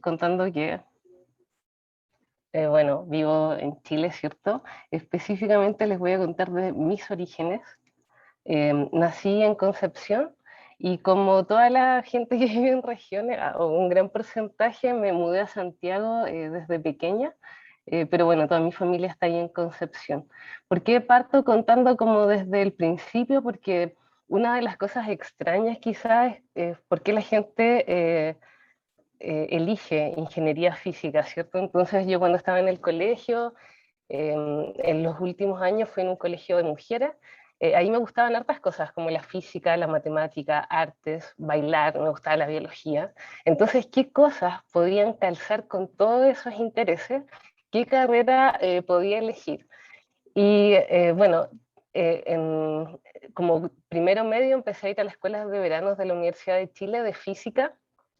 contando que, bueno, vivo en Chile, ¿cierto? Específicamente les voy a contar de mis orígenes. Nací en Concepción y como toda la gente que vive en regiones, o un gran porcentaje, me mudé a Santiago desde pequeña. Pero bueno, toda mi familia está ahí en Concepción. ¿Por qué parto contando como desde el principio? Porque una de las cosas extrañas quizás es por qué la gente elige ingeniería física, ¿cierto? Entonces yo cuando estaba en el colegio, en los últimos años fui en un colegio de mujeres, ahí me gustaban hartas cosas como la física, la matemática, artes, bailar, me gustaba la biología. Entonces, ¿qué cosas podían calzar con todos esos intereses? ¿Qué carrera podía elegir? Y bueno, como primero medio empecé a ir a las escuelas de verano de la Universidad de Chile de física,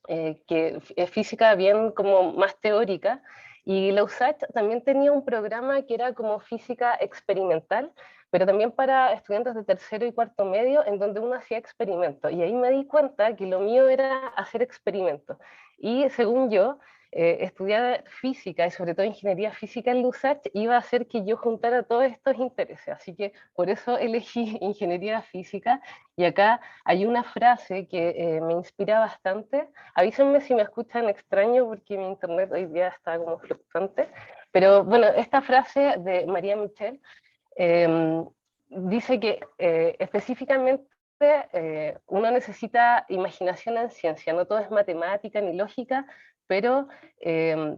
que es física bien como más teórica, y la USACH también tenía un programa que era como física experimental, pero también para estudiantes de tercero y cuarto medio, en donde uno hacía experimentos. Y ahí me di cuenta que lo mío era hacer experimentos. Y según yo, estudiar física y sobre todo ingeniería física en LUSACH iba a hacer que yo juntara todos estos intereses. Así que por eso elegí ingeniería física. Y acá hay una frase que me inspira bastante. Avísenme si me escuchan extraño porque mi internet hoy día está como fluctuante. Pero bueno, esta frase de María Michel eh, dice que específicamente uno necesita imaginación en ciencia, no todo es matemática ni lógica, pero eh,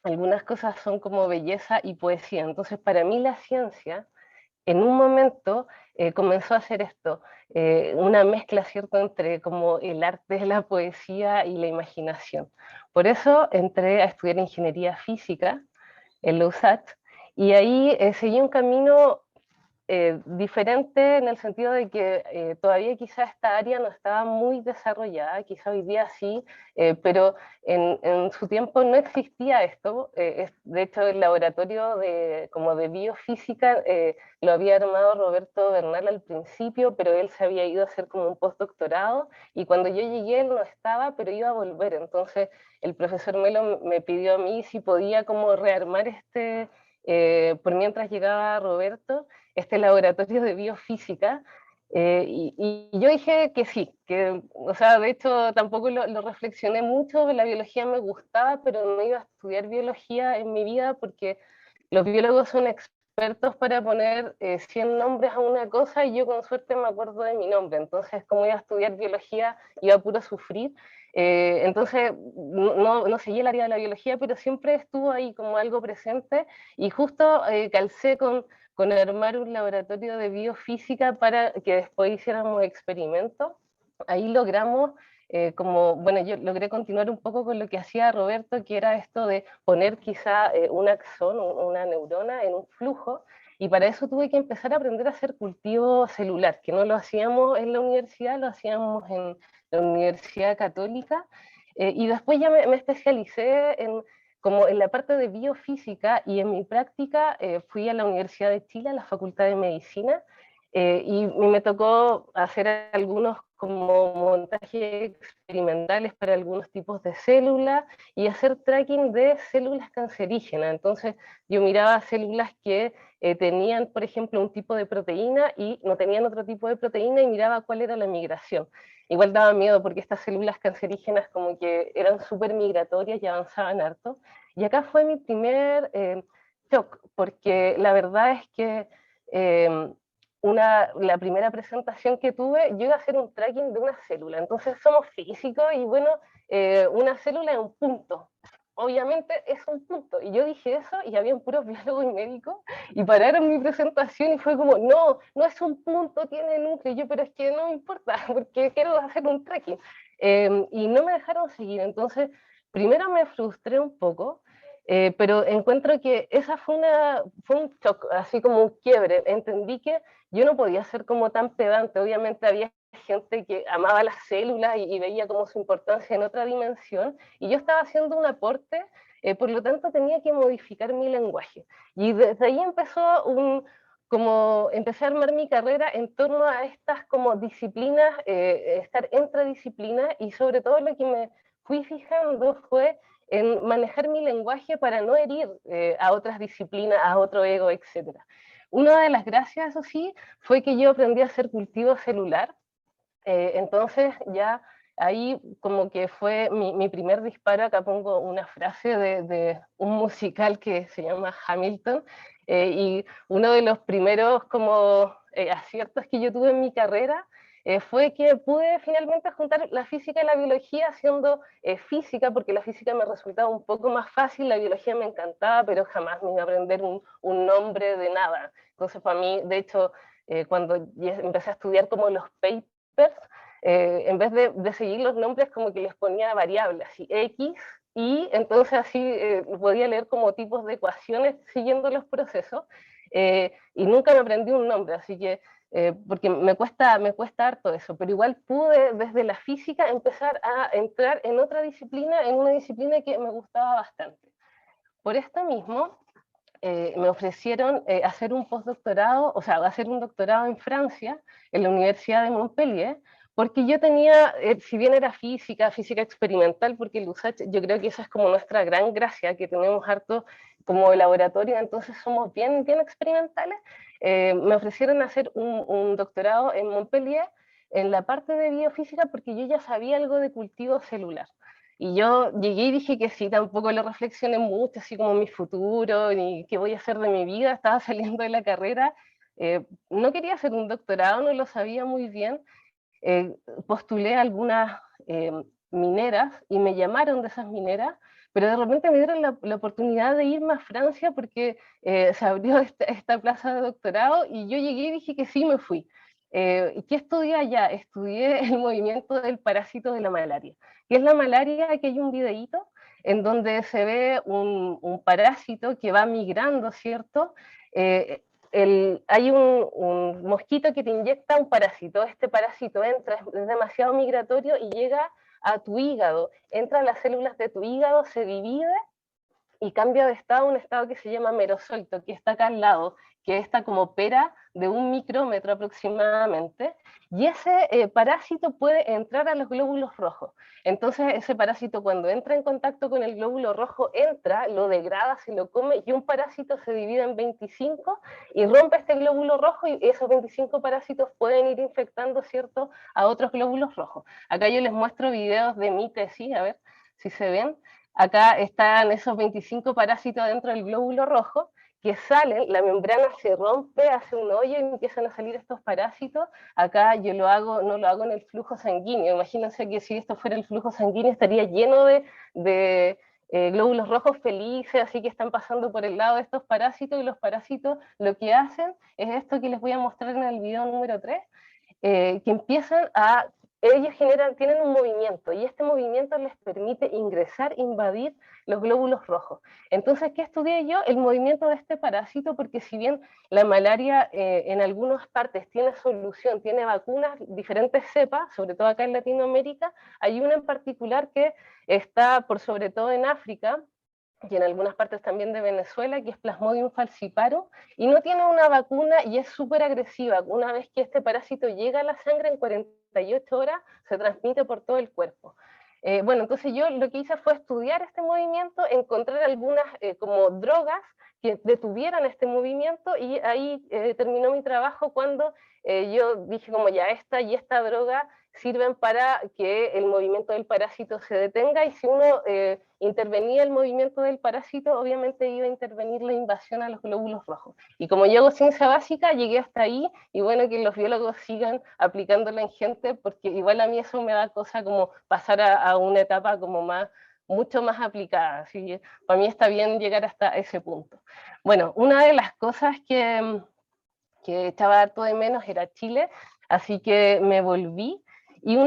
algunas cosas son como belleza y poesía. Entonces, para mí la ciencia en un momento comenzó a hacer esto, una mezcla, ¿cierto?, entre como el arte, la poesía y la imaginación. Por eso entré a estudiar ingeniería física en la USACH y ahí seguí un camino diferente en el sentido de que todavía quizá esta área no estaba muy desarrollada, quizá hoy día sí, pero en su tiempo no existía esto. De hecho, el laboratorio como de biofísica lo había armado Roberto Bernal al principio, pero él se había ido a hacer como un postdoctorado y cuando yo llegué él no estaba, pero iba a volver. Entonces el profesor Melo me pidió a mí si podía como rearmar por mientras llegaba Roberto, este laboratorio de biofísica. Y yo dije que sí, que, o sea, de hecho tampoco lo reflexioné mucho, la biología me gustaba, pero no iba a estudiar biología en mi vida porque los biólogos son expertos para poner 100 nombres a una cosa y yo con suerte me acuerdo de mi nombre, entonces como iba a estudiar biología iba a puro sufrir. Entonces no seguí el área de la biología, pero siempre estuvo ahí como algo presente y justo calcé con armar un laboratorio de biofísica para que después hiciéramos experimentos. Ahí logramos, como, bueno, yo logré continuar un poco con lo que hacía Roberto, que era esto de poner quizá un axón, una neurona en un flujo, y para eso tuve que empezar a aprender a hacer cultivo celular, que no lo hacíamos en la universidad, lo hacíamos en la Universidad Católica, y después ya me especialicé como en la parte de biofísica y en mi práctica fui a la Universidad de Chile, a la Facultad de Medicina, y me tocó hacer algunos como montajes experimentales para algunos tipos de células y hacer tracking de células cancerígenas. Entonces yo miraba células que tenían, por ejemplo, un tipo de proteína y no tenían otro tipo de proteína y miraba cuál era la migración. Igual daba miedo porque estas células cancerígenas como que eran súper migratorias y avanzaban harto. Y acá fue mi primer shock, porque la verdad es que eh, la primera presentación que tuve, yo iba a hacer un tracking de una célula. Entonces somos físicos y bueno, una célula es un punto. Obviamente es un punto. Y yo dije eso y había puros biólogos y médicos y pararon mi presentación y fue como, no, no es un punto, tiene núcleo. Y yo, pero es que no me importa porque quiero hacer un tracking. Y no me dejaron seguir. Entonces, primero me frustré un poco, pero encuentro que esa fue un shock, así como un quiebre. Entendí que yo no podía ser como tan pedante. Obviamente había gente que amaba las células y veía como su importancia en otra dimensión, y yo estaba haciendo un aporte, por lo tanto tenía que modificar mi lenguaje. Y desde ahí como empecé a armar mi carrera en torno a estas como disciplinas, estar entre disciplinas, y sobre todo lo que me fui fijando fue en manejar mi lenguaje para no herir a otras disciplinas, a otro ego, etc. Una de las gracias, eso sí, fue que yo aprendí a hacer cultivo celular. Entonces ya ahí como que fue mi primer disparo. Acá pongo una frase de un musical que se llama Hamilton, y uno de los primeros como aciertos que yo tuve en mi carrera fue que pude finalmente juntar la física y la biología haciendo física, porque la física me resultaba un poco más fácil, la biología me encantaba, pero jamás me iba a aprender un nombre de nada. Entonces para mí, de hecho, cuando empecé a estudiar como los papers, en vez de seguir los nombres, como que les ponía variables, así X, y entonces así podía leer como tipos de ecuaciones siguiendo los procesos, y nunca me aprendí un nombre, así que, porque me cuesta harto eso, pero igual pude desde la física empezar a entrar en otra disciplina, en una disciplina que me gustaba bastante. Por esto mismo, me ofrecieron hacer un postdoctorado, o sea, hacer un doctorado en Francia, en la Universidad de Montpellier, porque yo tenía, si bien era física, física experimental, porque el USACH, yo creo que esa es como nuestra gran gracia, que tenemos harto como laboratorio, entonces somos bien, bien experimentales. Me ofrecieron hacer un doctorado en Montpellier en la parte de biofísica, porque yo ya sabía algo de cultivo celular. Y yo llegué y dije que sí, tampoco lo reflexioné mucho, así como mi futuro, ni qué voy a hacer de mi vida, estaba saliendo de la carrera, no quería hacer un doctorado, no lo sabía muy bien, eh, postulé a algunas eh, mineras y me llamaron de esas mineras, pero de repente me dieron la oportunidad de irme a Francia porque se abrió esta plaza de doctorado y yo llegué y dije que sí, me fui. ¿Y qué estudié allá? Estudié el movimiento del parásito de la malaria. ¿Qué es la malaria? Aquí hay un videíto en donde se ve un parásito que va migrando, ¿cierto? Eh, hay un mosquito que te inyecta un parásito. Este parásito entra, es demasiado migratorio y llega a tu hígado, entra a las células de tu hígado, se divide y cambia de estado a un estado que se llama merosolto, que está acá al lado, que está como pera de 1 micrómetro aproximadamente, y ese parásito puede entrar a los glóbulos rojos. Entonces ese parásito cuando entra en contacto con el glóbulo rojo, entra, lo degrada, se lo come, y un parásito se divide en 25 y rompe este glóbulo rojo, y esos 25 parásitos pueden ir infectando, ¿cierto?, a otros glóbulos rojos. Acá yo les muestro videos de mi tesis, a ver si se ven. Acá están esos 25 parásitos dentro del glóbulo rojo que salen, la membrana se rompe, hace un hoyo y empiezan a salir estos parásitos. Acá yo no lo hago en el flujo sanguíneo. Imagínense que si esto fuera el flujo sanguíneo estaría lleno de glóbulos rojos felices, así que están pasando por el lado de estos parásitos, y los parásitos lo que hacen es esto que les voy a mostrar en el video número 3, que empiezan a, ellos tienen un movimiento, y este movimiento les permite ingresar, invadir los glóbulos rojos. Entonces, ¿qué estudié yo? El movimiento de este parásito, porque si bien la malaria en algunas partes tiene solución, tiene vacunas, diferentes cepas, sobre todo acá en Latinoamérica, hay una en particular que está por sobre todo en África, y en algunas partes también de Venezuela, que es Plasmodium falciparum, y no tiene una vacuna y es súper agresiva. Una vez que este parásito llega a la sangre, en 48 horas se transmite por todo el cuerpo. Bueno, entonces yo lo que hice fue estudiar este movimiento, encontrar algunas como drogas que detuvieran este movimiento, y ahí terminó mi trabajo cuando yo dije como ya esta y esta droga sirven para que el movimiento del parásito se detenga, y si uno intervenía el movimiento del parásito, obviamente iba a intervenir la invasión a los glóbulos rojos. Y como yo hago ciencia básica, llegué hasta ahí, y bueno, que los biólogos sigan aplicándola en gente, porque igual a mí eso me da cosa como pasar a una etapa como mucho más aplicada, así que para mí está bien llegar hasta ese punto. Bueno, una de las cosas que echaba harto de menos era Chile, así que me volví, y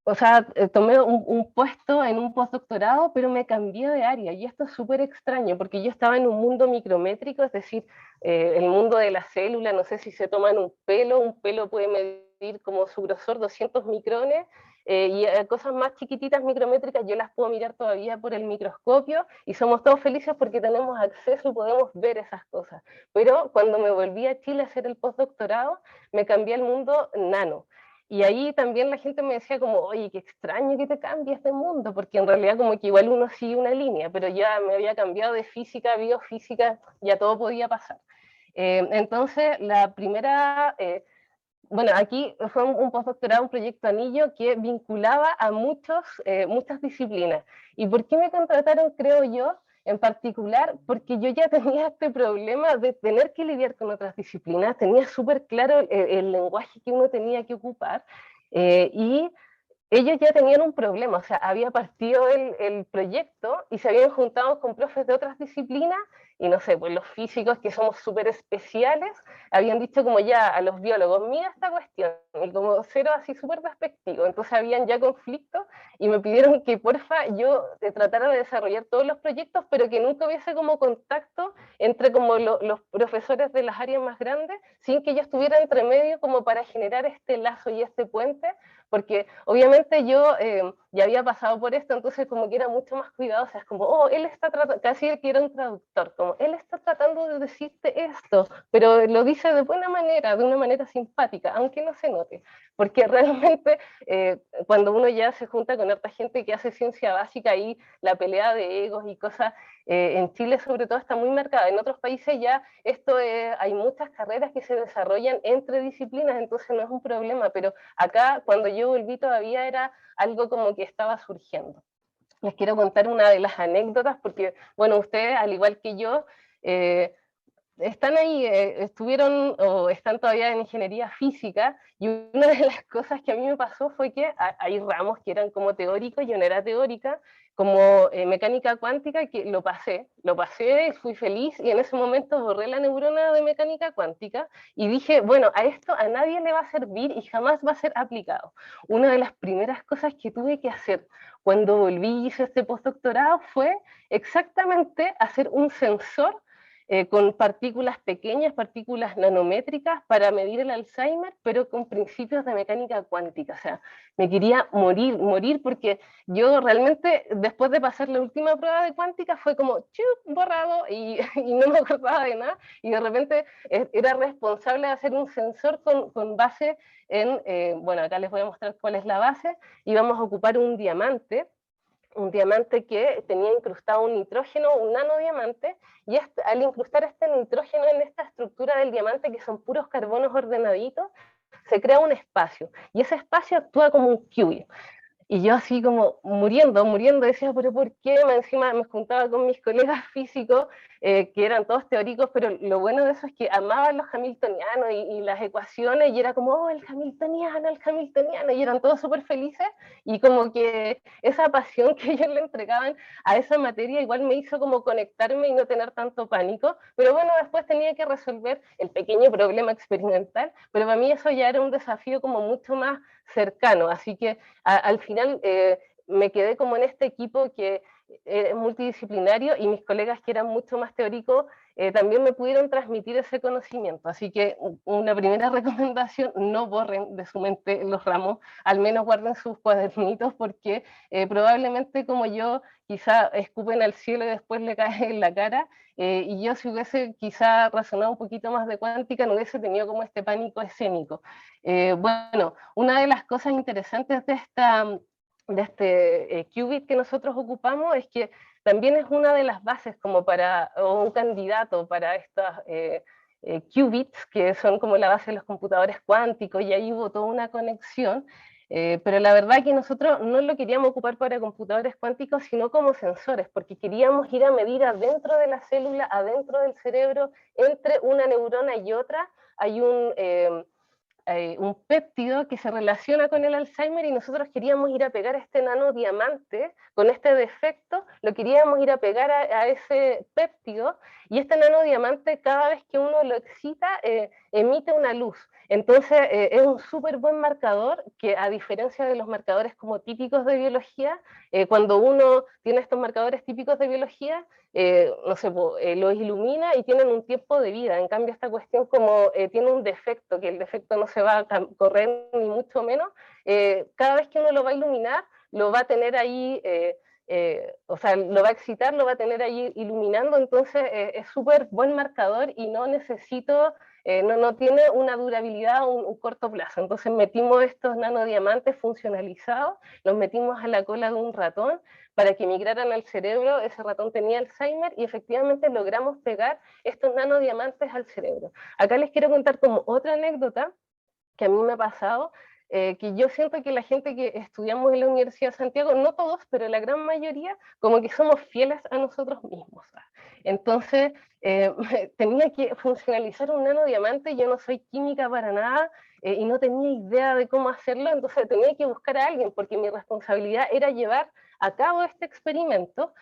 o sea, tomé un puesto en un postdoctorado, pero me cambié de área, y esto es súper extraño, porque yo estaba en un mundo micrométrico, es decir, el mundo de la célula, no sé si se toman un pelo puede medir como su grosor 200 micrones, y cosas más chiquititas, micrométricas, yo las puedo mirar todavía por el microscopio, y somos todos felices porque tenemos acceso y podemos ver esas cosas. Pero cuando me volví a Chile a hacer el postdoctorado, me cambié al mundo nano. y ahí también la gente me decía como, oye, qué extraño que te cambies de mundo, porque en realidad como que igual uno sigue una línea, pero ya me había cambiado de física a biofísica, ya todo podía pasar. Entonces, la primera, bueno, aquí fue un postdoctorado, un proyecto anillo que vinculaba a muchas disciplinas. ¿Y por qué me contrataron, creo yo, en particular? Porque yo ya tenía este problema de tener que lidiar con otras disciplinas, tenía súper claro el lenguaje que uno tenía que ocupar, y ellos ya tenían un problema, o sea, había partido el proyecto y se habían juntado con profes de otras disciplinas y no sé, pues los físicos que somos súper especiales habían dicho como ya a los biólogos, mira esta cuestión, y como cero así súper despectivo, entonces habían ya conflictos y me pidieron que porfa yo tratara de desarrollar todos los proyectos, pero que nunca hubiese como contacto entre como los profesores de las áreas más grandes, sin que yo estuviera entre medio como para generar este lazo y este puente, porque obviamente yo ya había pasado por esto, entonces como que era mucho más cuidadosa, es como, oh, él está tratando, casi que era un traductor, como, él está tratando de decirte esto, pero lo dice de buena manera, de una manera simpática, aunque no se note, porque realmente cuando uno ya se junta con otra gente que hace ciencia básica y la pelea de egos y cosas, en Chile sobre todo está muy marcada, en otros países ya esto hay muchas carreras que se desarrollan entre disciplinas, entonces no es un problema, pero acá cuando yo volví todavía era algo como que estaba surgiendo. Les quiero contar una de las anécdotas porque, bueno, ustedes, al igual que yo, están ahí, estuvieron o están todavía en ingeniería física, y una de las cosas que a mí me pasó fue que hay ramos que eran como teóricos, yo no era teórica, como mecánica cuántica, que lo pasé, fui feliz, y en ese momento borré la neurona de mecánica cuántica, y dije, bueno, a esto a nadie le va a servir y jamás va a ser aplicado. Una de las primeras cosas que tuve que hacer cuando volví y hice este postdoctorado fue exactamente hacer un sensor con partículas pequeñas, partículas nanométricas para medir el Alzheimer, pero con principios de mecánica cuántica. O sea, me quería morir porque yo realmente después de pasar la última prueba de cuántica fue como ¡chup! Borrado y no me acordaba de nada, y de repente era responsable de hacer un sensor con base en, bueno, acá les voy a mostrar cuál es la base, y vamos a ocupar un diamante que tenía incrustado un nitrógeno, un nanodiamante, y al incrustar este nitrógeno en esta estructura del diamante, que son puros carbonos ordenaditos, se crea un espacio, y ese espacio actúa como un qubit. Y yo así como muriendo, decía, pero ¿por qué? Encima me juntaba con mis colegas físicos, que eran todos teóricos, pero lo bueno de eso es que amaban los hamiltonianos y las ecuaciones, y era como, oh, el hamiltoniano, y eran todos súper felices, y como que esa pasión que ellos le entregaban a esa materia igual me hizo como conectarme y no tener tanto pánico, pero bueno, después tenía que resolver el pequeño problema experimental, pero para mí eso ya era un desafío como mucho más cercano, así que al final me quedé como en este equipo que es multidisciplinario, y mis colegas que eran mucho más teóricos también me pudieron transmitir ese conocimiento. Así que una primera recomendación, no borren de su mente los ramos, al menos guarden sus cuadernitos, porque probablemente como yo quizá escupen al cielo y después le cae en la cara, y yo si hubiese quizá razonado un poquito más de cuántica no hubiese tenido como este pánico escénico. Bueno, una de las cosas interesantes de este qubit que nosotros ocupamos es que también es una de las bases como para, o un candidato para estas qubits, que son como la base de los computadores cuánticos, y ahí hubo toda una conexión, pero la verdad que nosotros no lo queríamos ocupar para computadores cuánticos, sino como sensores, porque queríamos ir a medir adentro de la célula, adentro del cerebro, entre una neurona y otra, hay un péptido que se relaciona con el Alzheimer, y nosotros queríamos ir a pegar este nanodiamante con este defecto, lo queríamos ir a pegar a ese péptido, y este nanodiamante cada vez que uno lo excita emite una luz. Entonces es un súper buen marcador que, a diferencia de los marcadores como típicos de biología, cuando uno tiene estos marcadores típicos de biología, no sé, los ilumina y tienen un tiempo de vida. En cambio, esta cuestión como tiene un defecto, que el defecto no se va a correr ni mucho menos, cada vez que uno lo va a iluminar, lo va a tener ahí o sea, lo va a excitar, lo va a tener ahí iluminando, entonces es súper buen marcador y no necesito, no tiene una durabilidad a un corto plazo. Entonces metimos estos nanodiamantes funcionalizados, los metimos a la cola de un ratón para que migraran al cerebro. Ese ratón tenía Alzheimer y efectivamente logramos pegar estos nanodiamantes al cerebro. Acá les quiero contar como otra anécdota que a mí me ha pasado, que yo siento que la gente que estudiamos en la Universidad de Santiago, no todos, pero la gran mayoría, como que somos fieles a nosotros mismos. Entonces, tenía que funcionalizar un nanodiamante, yo no soy química para nada, y no tenía idea de cómo hacerlo, entonces tenía que buscar a alguien, porque mi responsabilidad era llevar a cabo este experimento.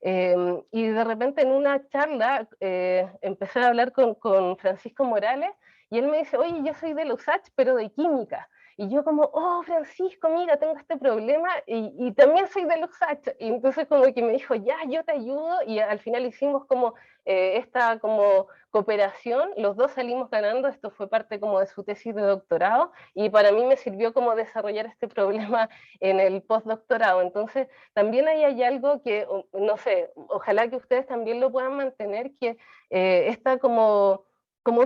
Y de repente en una charla empecé a hablar con Francisco Morales y él me dice, oye, yo soy de la USACH, pero de química. Y yo como, oh, Francisco, mira, tengo este problema y también soy de la USACH. Y entonces como que me dijo, ya, yo te ayudo. Y al final hicimos como esta como cooperación, los dos salimos ganando, esto fue parte como de su tesis de doctorado y para mí me sirvió como desarrollar este problema en el postdoctorado. Entonces también ahí hay algo que, no sé, ojalá que ustedes también lo puedan mantener, que esta como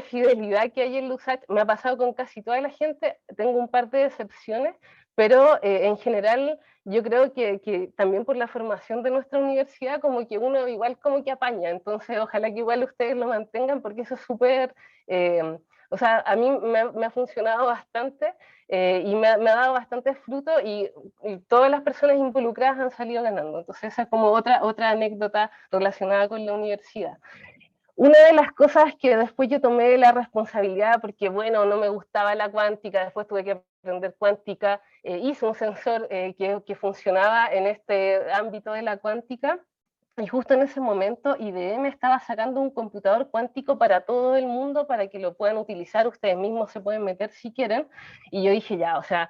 fidelidad que hay en Lusach, me ha pasado con casi toda la gente, tengo un par de excepciones, pero en general yo creo que también por la formación de nuestra universidad, como que uno igual como que apaña, entonces ojalá que igual ustedes lo mantengan, porque eso es súper, o sea, a mí me ha funcionado bastante y me ha dado bastante fruto y todas las personas involucradas han salido ganando, entonces esa es como otra anécdota relacionada con la universidad. Una de las cosas que después yo tomé la responsabilidad, porque bueno, no me gustaba la cuántica, después tuve que aprender cuántica, hice un sensor que funcionaba en este ámbito de la cuántica, y justo en ese momento IBM estaba sacando un computador cuántico para todo el mundo, para que lo puedan utilizar, ustedes mismos se pueden meter si quieren, y yo dije ya, o sea,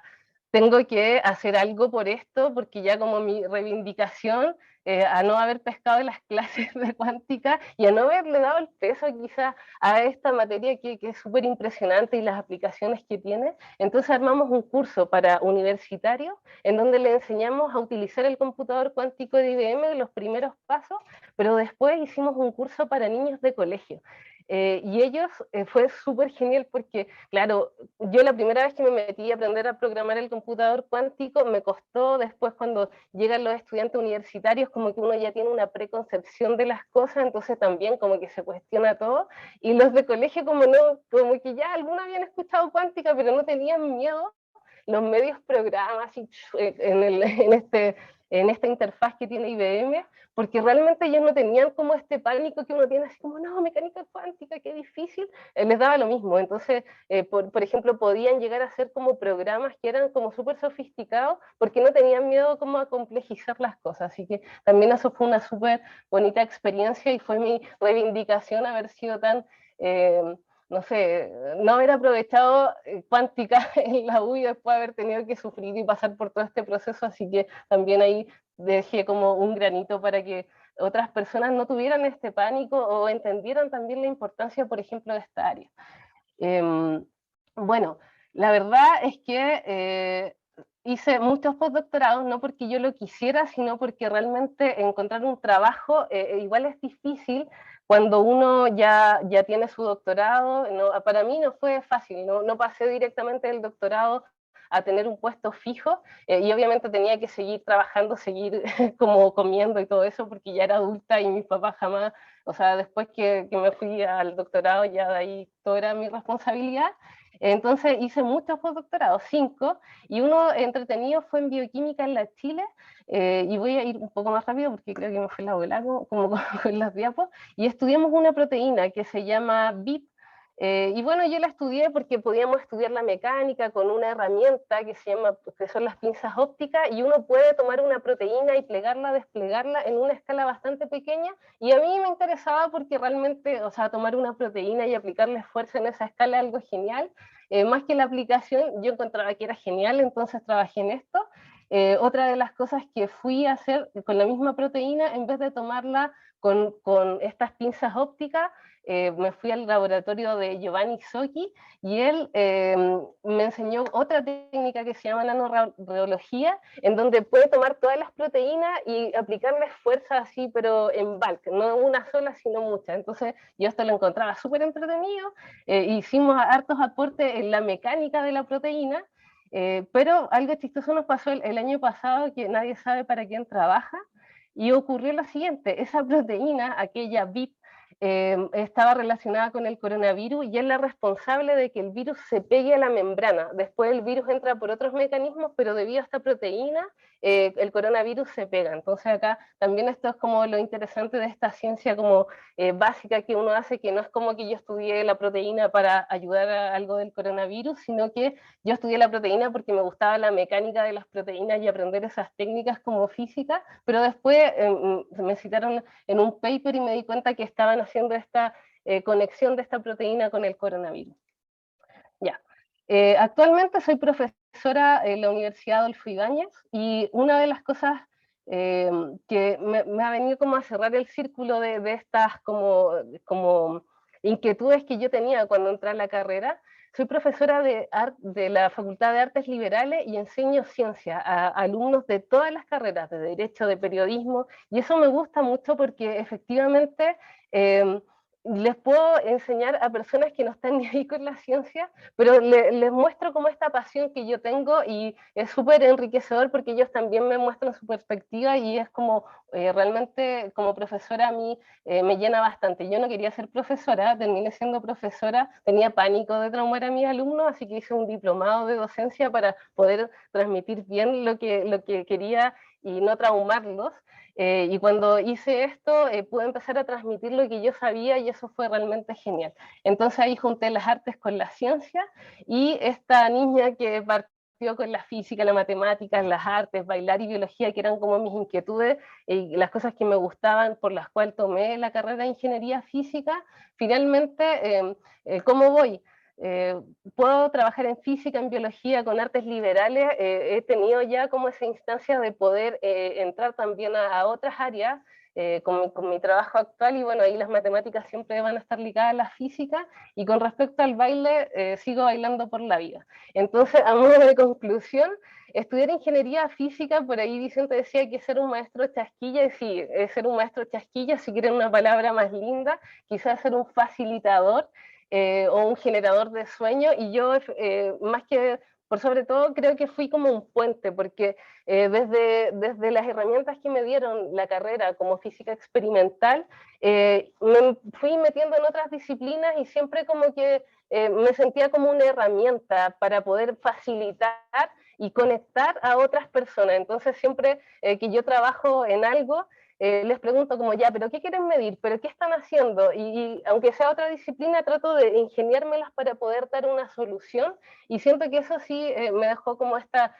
tengo que hacer algo por esto, porque ya como mi reivindicación a no haber pescado en las clases de cuántica y a no haberle dado el peso quizá a esta materia que es súper impresionante y las aplicaciones que tiene. Entonces armamos un curso para universitarios en donde le enseñamos a utilizar el computador cuántico de IBM, los primeros pasos, pero después hicimos un curso para niños de colegio. Y ellos fue súper genial porque, claro, yo la primera vez que me metí a aprender a programar el computador cuántico me costó, después cuando llegan los estudiantes universitarios como que uno ya tiene una preconcepción de las cosas, entonces también como que se cuestiona todo, y los de colegio como no, como que ya algunos habían escuchado cuántica pero no tenían miedo, los medios programas y en esta interfaz que tiene IBM, porque realmente ellos no tenían como este pánico que uno tiene, así como, no, mecánica cuántica, qué difícil, les daba lo mismo. Entonces, por ejemplo, podían llegar a ser como programas que eran como súper sofisticados, porque no tenían miedo como a complejizar las cosas. Así que también eso fue una súper bonita experiencia y fue mi reivindicación haber sido tan... no sé, no haber aprovechado cuántica en la U y después haber tenido que sufrir y pasar por todo este proceso, así que también ahí dejé como un granito para que otras personas no tuvieran este pánico o entendieran también la importancia, por ejemplo, de esta área. Bueno, la verdad es que hice muchos postdoctorados, no porque yo lo quisiera, sino porque realmente encontrar un trabajo igual es difícil cuando uno ya tiene su doctorado. No, para mí no fue fácil, no pasé directamente del doctorado a tener un puesto fijo y obviamente tenía que seguir trabajando, seguir como comiendo y todo eso porque ya era adulta y mis papás jamás, o sea, después que me fui al doctorado ya de ahí todo era mi responsabilidad. Entonces hice muchos postdoctorados, 5, y uno entretenido fue en bioquímica en la Chile, y voy a ir un poco más rápido porque creo que me fue la bola como con las diapos, y estudiamos una proteína que se llama BIP, y bueno, yo la estudié porque podíamos estudiar la mecánica con una herramienta que son las pinzas ópticas, y uno puede tomar una proteína y plegarla, desplegarla en una escala bastante pequeña, y a mí me interesaba porque realmente, o sea, tomar una proteína y aplicarle fuerza en esa escala es algo genial. Más que la aplicación, yo encontraba que era genial, entonces trabajé en esto. Otra de las cosas que fui a hacer con la misma proteína, en vez de tomarla con estas pinzas ópticas me fui al laboratorio de Giovanni Socchi y él me enseñó otra técnica que se llama nanorreología, en donde puede tomar todas las proteínas y aplicarles fuerza así, pero en bulk, no una sola, sino muchas. Entonces yo esto lo encontraba súper entretenido, hicimos hartos aportes en la mecánica de la proteína, pero algo chistoso nos pasó el año pasado, que nadie sabe para quién trabaja, y ocurrió lo siguiente: esa proteína, aquella VIP, estaba relacionada con el coronavirus y es la responsable de que el virus se pegue a la membrana. Después el virus entra por otros mecanismos, pero debido a esta proteína, el coronavirus se pega. Entonces acá también esto es como lo interesante de esta ciencia como básica que uno hace, que no es como que yo estudié la proteína para ayudar a algo del coronavirus, sino que yo estudié la proteína porque me gustaba la mecánica de las proteínas y aprender esas técnicas como física, pero después me citaron en un paper y me di cuenta que estaban haciendo esta conexión de esta proteína con el coronavirus. Ya. Actualmente soy profesora en la Universidad Adolfo Ibáñez y una de las cosas que me ha venido como a cerrar el círculo de estas como inquietudes que yo tenía cuando entré a la carrera. Soy profesora de la Facultad de Artes Liberales y enseño ciencia a alumnos de todas las carreras, de Derecho, de Periodismo, y eso me gusta mucho porque efectivamente les puedo enseñar a personas que no están ni ahí con la ciencia, pero les muestro como esta pasión que yo tengo y es súper enriquecedor porque ellos también me muestran su perspectiva y es como realmente como profesora a mí me llena bastante. Yo no quería ser profesora, terminé siendo profesora, tenía pánico de traumar a mis alumnos, así que hice un diplomado de docencia para poder transmitir bien lo que quería y no traumarlos. Y cuando hice esto, pude empezar a transmitir lo que yo sabía y eso fue realmente genial. Entonces ahí junté las artes con la ciencia y esta niña que partió con la física, la matemática, las artes, bailar y biología, que eran como mis inquietudes y las cosas que me gustaban, por las cuales tomé la carrera de ingeniería física, finalmente, ¿cómo voy? Eh, Puedo trabajar en física, en biología, con artes liberales, he tenido ya como esa instancia de poder entrar también a otras áreas con mi trabajo actual, y bueno, ahí las matemáticas siempre van a estar ligadas a la física, y con respecto al baile, sigo bailando por la vida. Entonces, a modo de conclusión, estudiar ingeniería física, por ahí Vicente decía que ser un maestro chasquilla, y sí, ser un maestro chasquilla, si quieren una palabra más linda, quizás ser un facilitador, o un generador de sueños, y yo más que, por sobre todo, creo que fui como un puente, porque desde las herramientas que me dieron la carrera como física experimental, me fui metiendo en otras disciplinas y siempre como que me sentía como una herramienta para poder facilitar y conectar a otras personas. Entonces siempre que yo trabajo en algo, les pregunto como ya, pero ¿qué quieren medir? ¿Pero qué están haciendo? Y aunque sea otra disciplina, trato de ingeniármelas para poder dar una solución, y siento que eso sí me dejó como esta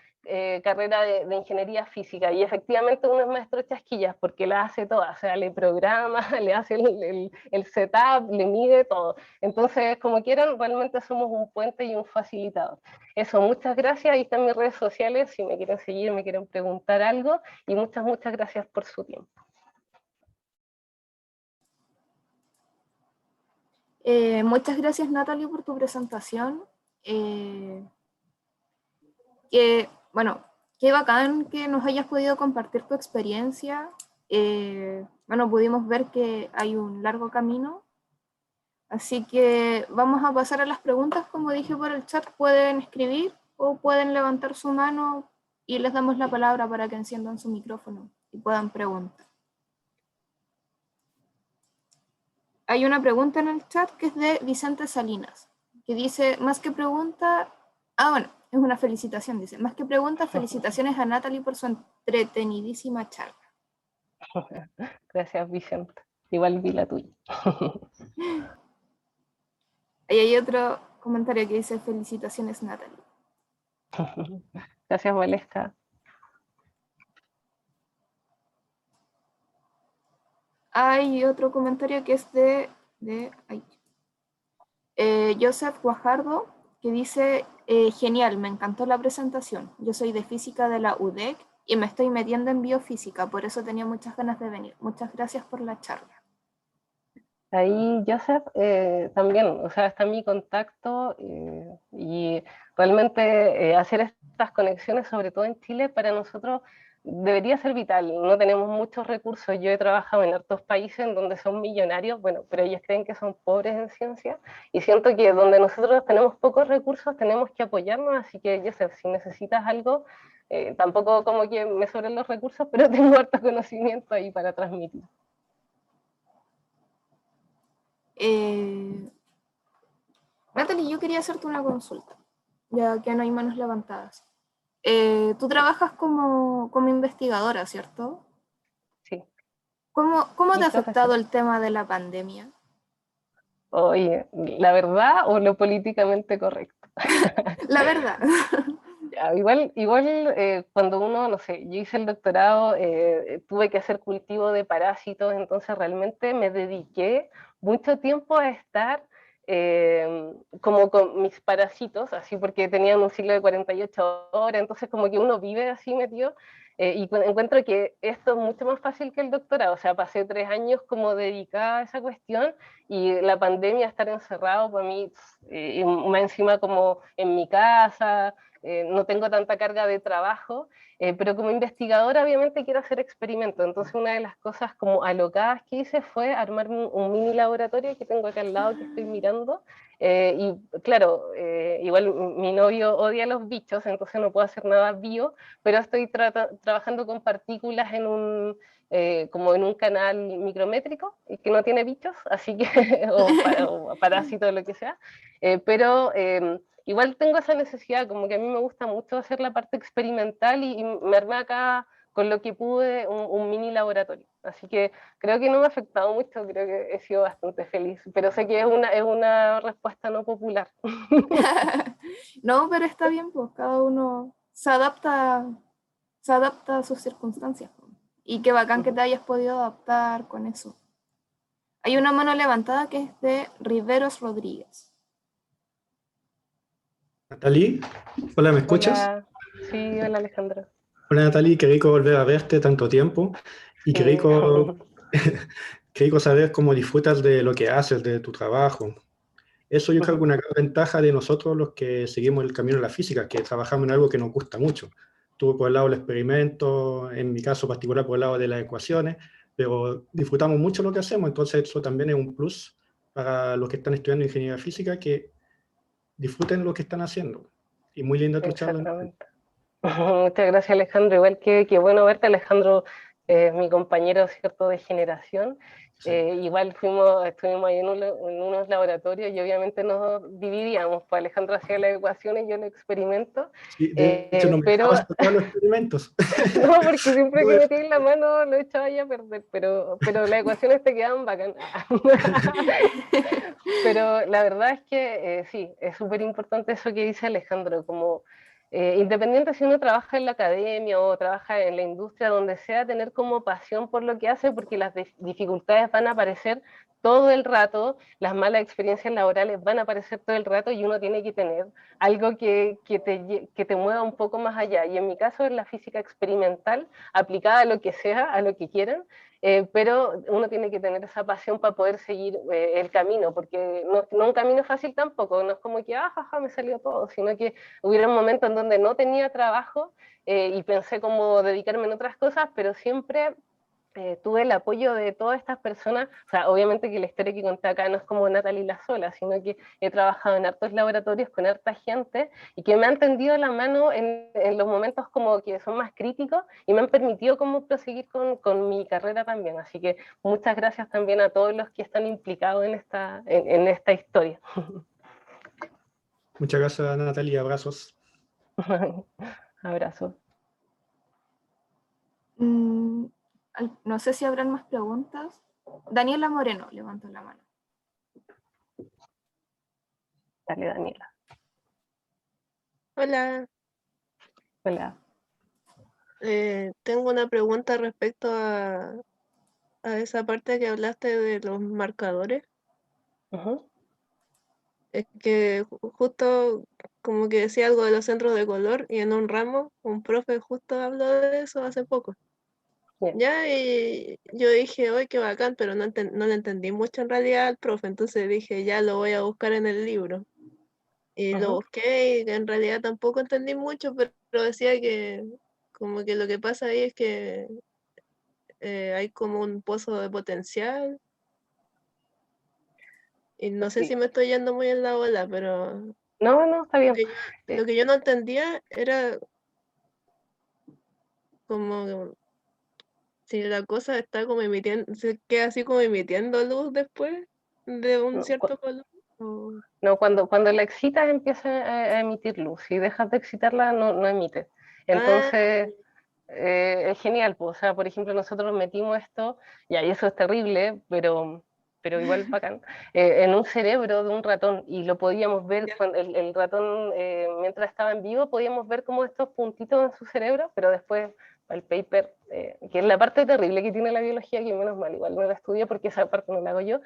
carrera de ingeniería física, y efectivamente uno es maestro chasquillas porque la hace toda, o sea, le programa, le hace el setup, le mide todo. Entonces, como quieran, realmente somos un puente y un facilitador. Eso, muchas gracias, ahí están mis redes sociales, si me quieren seguir, me quieren preguntar algo, y muchas gracias por su tiempo. Muchas gracias, Natalie, por tu presentación. Bueno, qué bacán que nos hayas podido compartir tu experiencia. Bueno, pudimos ver que hay un largo camino. Así que vamos a pasar a las preguntas. Como dije por el chat, pueden escribir o pueden levantar su mano y les damos la palabra para que enciendan su micrófono y puedan preguntar. Hay una pregunta en el chat que es de Vicente Salinas, que dice, más que pregunta, bueno, es una felicitación, dice, más que pregunta, felicitaciones a Natalie por su entretenidísima charla. Gracias, Vicente. Igual vi la tuya. Ahí hay otro comentario que dice, felicitaciones, Natalie. Gracias, Valesca. Hay otro comentario que es de Joseph Guajardo, que dice, genial, me encantó la presentación. Yo soy de física de la UDEC y me estoy metiendo en biofísica, por eso tenía muchas ganas de venir. Muchas gracias por la charla. Ahí, Joseph, también, o sea, está mi contacto y realmente hacer estas conexiones, sobre todo en Chile, para nosotros debería ser vital. No tenemos muchos recursos. Yo he trabajado en otros países en donde son millonarios, bueno, pero ellos creen que son pobres en ciencia y siento que donde nosotros tenemos pocos recursos tenemos que apoyarnos, así que, Joseph, si necesitas algo, tampoco como que me sobren los recursos, pero tengo harto conocimiento ahí para transmitir. Natalie, yo quería hacerte una consulta, ya que no hay manos levantadas. Tú trabajas como investigadora, ¿cierto? Sí. ¿Cómo te ha Y afectado profesora. el tema de la pandemia? Oye, ¿la verdad o lo políticamente correcto? La verdad. Ya, igual cuando uno, no sé, yo hice el doctorado, tuve que hacer cultivo de parásitos, entonces realmente me dediqué mucho tiempo a estar como con mis parásitos, así porque tenían un ciclo de 48 horas, entonces como que uno vive así metido, y encuentro que esto es mucho más fácil que el doctorado, o sea, pasé 3 años como dedicada a esa cuestión y la pandemia, estar encerrado para mí, y más encima como en mi casa, no tengo tanta carga de trabajo, pero como investigadora obviamente quiero hacer experimentos, entonces una de las cosas como alocadas que hice fue armar un mini laboratorio que tengo acá al lado que estoy mirando, y claro, igual mi novio odia los bichos, entonces no puedo hacer nada bio, pero estoy trabajando con partículas en como en un canal micrométrico que no tiene bichos, así que, o parásitos o lo que sea, pero igual tengo esa necesidad, como que a mí me gusta mucho hacer la parte experimental y me armé acá con lo que pude un mini laboratorio. Así que creo que no me ha afectado mucho, creo que he sido bastante feliz, pero sé que es una respuesta no popular. No, pero está bien, pues cada uno se adapta a sus circunstancias. Y qué bacán que te hayas podido adaptar con eso. Hay una mano levantada que es de Riveros Rodríguez. Natalie, hola, ¿me escuchas? Hola, sí, hola Alejandro. Hola Natalie, qué rico volver a verte tanto tiempo y Sí. qué rico saber cómo disfrutas de lo que haces, de tu trabajo. Eso yo creo que es una gran ventaja de nosotros los que seguimos el camino de la física, que trabajamos en algo que nos gusta mucho. Tú por el lado del experimento, en mi caso particular por el lado de las ecuaciones, pero disfrutamos mucho lo que hacemos, entonces eso también es un plus para los que están estudiando ingeniería física, que disfruten lo que están haciendo. Y muy linda tu charla, Natalie. Exactamente. Muchas gracias, Alejandro. Igual que bueno verte, Alejandro, mi compañero, ¿cierto?, de generación. Sí. Igual estuvimos ahí en unos laboratorios y obviamente nos dividíamos, pues Alejandro hacía las ecuaciones y yo los experimentos, Sí, de hecho no me pero dejabas tocar los experimentos. no, porque siempre que Tuve- metí en la mano lo echaba ya a perder, pero las ecuaciones te quedaban bacán. Pero la verdad es que sí, es súper importante eso que dice Alejandro, como independiente si uno trabaja en la academia o trabaja en la industria, donde sea, tener como pasión por lo que hace, porque las dificultades van a aparecer todo el rato, las malas experiencias laborales van a aparecer todo el rato y uno tiene que tener algo que te mueva un poco más allá. Y en mi caso es la física experimental, aplicada a lo que sea, a lo que quieran, pero uno tiene que tener esa pasión para poder seguir el camino, porque no un camino fácil tampoco, no es como que, jaja, me salió todo, sino que hubiera un momento en donde no tenía trabajo y pensé como dedicarme en otras cosas, pero siempre tuve el apoyo de todas estas personas, o sea, obviamente que la historia que conté acá no es como Natalie la sola, sino que he trabajado en hartos laboratorios con harta gente y que me han tendido la mano en los momentos como que son más críticos y me han permitido como proseguir con mi carrera también, así que muchas gracias también a todos los que están implicados en esta historia. Muchas gracias, Natalia. Abrazos. Abrazo. Mm, no sé si habrán más preguntas. Daniela Moreno levantó la mano. Dale, Daniela. Hola, Hola. tengo una pregunta respecto a esa parte que hablaste de los marcadores. Uh-huh. Es que justo como que decía algo de los centros de color y en un ramo un profe justo habló de eso hace poco. Ya, y yo dije, ¡ay, qué bacán! Pero no le entendí mucho en realidad al profe, entonces dije, ya lo voy a buscar en el libro. Y lo Ujú. busqué y en realidad tampoco entendí mucho, pero decía que como que lo que pasa ahí es que hay como un pozo de potencial y no sé si Sí. me estoy yendo muy en la ola, pero No, no, está lo bien. que yo, Eh, lo que yo no entendía era como si la cosa está como emitiendo, se queda así como emitiendo luz después de un no, cierto color. o- no, cuando la excitas empieza a emitir luz. Si dejas de excitarla, no emite. Ah, Entonces, es genial, pues, o sea, por ejemplo, nosotros metimos esto, y ahí eso es terrible, pero igual bacán, en un cerebro de un ratón, y lo podíamos ver, ya. cuando el ratón, mientras estaba en vivo, podíamos ver como estos puntitos en su cerebro, pero después el paper, que es la parte terrible que tiene la biología, que menos mal, igual no la estudio porque esa parte no la hago yo,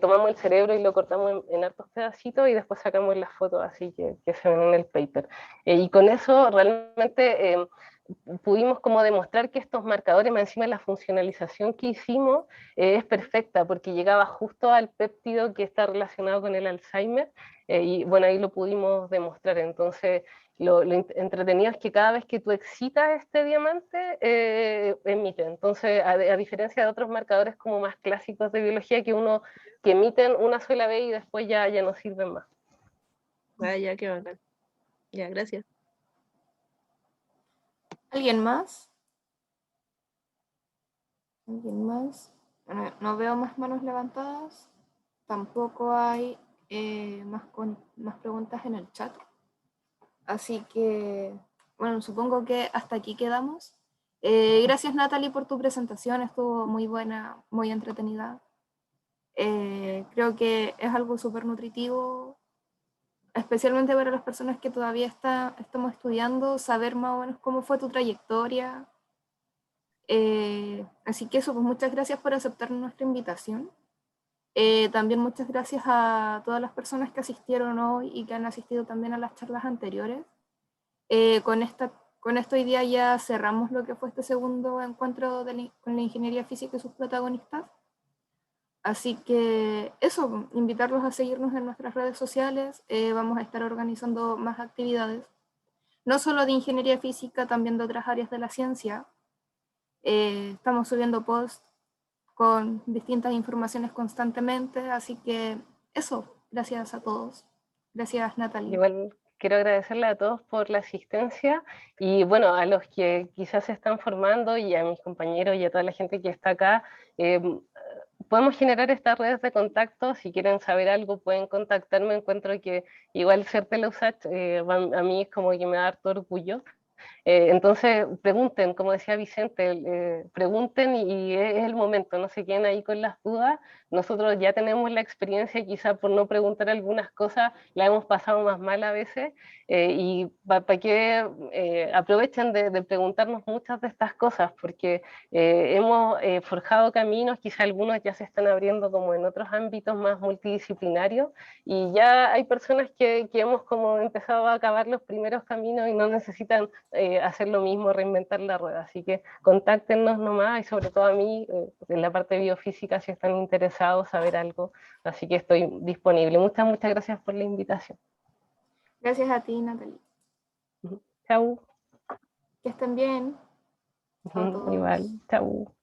tomamos el cerebro y lo cortamos en hartos pedacitos y después sacamos las fotos así que se ven en el paper. Y con eso realmente pudimos como demostrar que estos marcadores, más encima de la funcionalización que hicimos, es perfecta, porque llegaba justo al péptido que está relacionado con el Alzheimer, y bueno, ahí lo pudimos demostrar. Entonces, lo entretenido es que cada vez que tú excitas este diamante, emite. Entonces, a diferencia de otros marcadores como más clásicos de biología, que emiten una sola vez y después ya no sirven más. Ah, ya, qué bacán. Ya, gracias. ¿Alguien más? ¿Alguien más? Bueno, no veo más manos levantadas. Tampoco hay más preguntas en el chat. Así que, bueno, supongo que hasta aquí quedamos. Gracias, Natalie, por tu presentación. Estuvo muy buena, muy entretenida. Creo que es algo súper nutritivo, especialmente para las personas que todavía estamos estudiando, saber más o menos cómo fue tu trayectoria. Así que eso, pues muchas gracias por aceptar nuestra invitación. También muchas gracias a todas las personas que asistieron hoy y que han asistido también a las charlas anteriores. Con esto hoy día ya cerramos lo que fue este segundo encuentro con la ingeniería física y sus protagonistas. Así que eso, invitarlos a seguirnos en nuestras redes sociales. Vamos a estar organizando más actividades, no solo de ingeniería física, también de otras áreas de la ciencia. Estamos subiendo posts con distintas informaciones constantemente, así que eso, gracias a todos. Gracias, Natalie. Igual quiero agradecerle a todos por la asistencia y bueno, a los que quizás se están formando y a mis compañeros y a toda la gente que está acá. eh, Podemos generar estas redes de contacto. Si quieren saber algo, pueden contactarme. Encuentro que igual ser Teleusach, a mí es como que me da harto orgullo. Entonces, pregunten, como decía Vicente, pregunten y es el momento, no se queden ahí con las dudas. Nosotros ya tenemos la experiencia, quizá por no preguntar algunas cosas, la hemos pasado más mal a veces, y para que aprovechen de preguntarnos muchas de estas cosas, porque hemos forjado caminos, quizá algunos ya se están abriendo como en otros ámbitos más multidisciplinarios, y ya hay personas que hemos como empezado a acabar los primeros caminos y no necesitan hacer lo mismo, reinventar la rueda. Así que contáctenos nomás y sobre todo a mí, en la parte de biofísica, si están interesados saber algo. Así que estoy disponible. Muchas gracias por la invitación. Gracias a ti, Natalie. Chau. Que estén bien. Chao a Igual, todos. chau.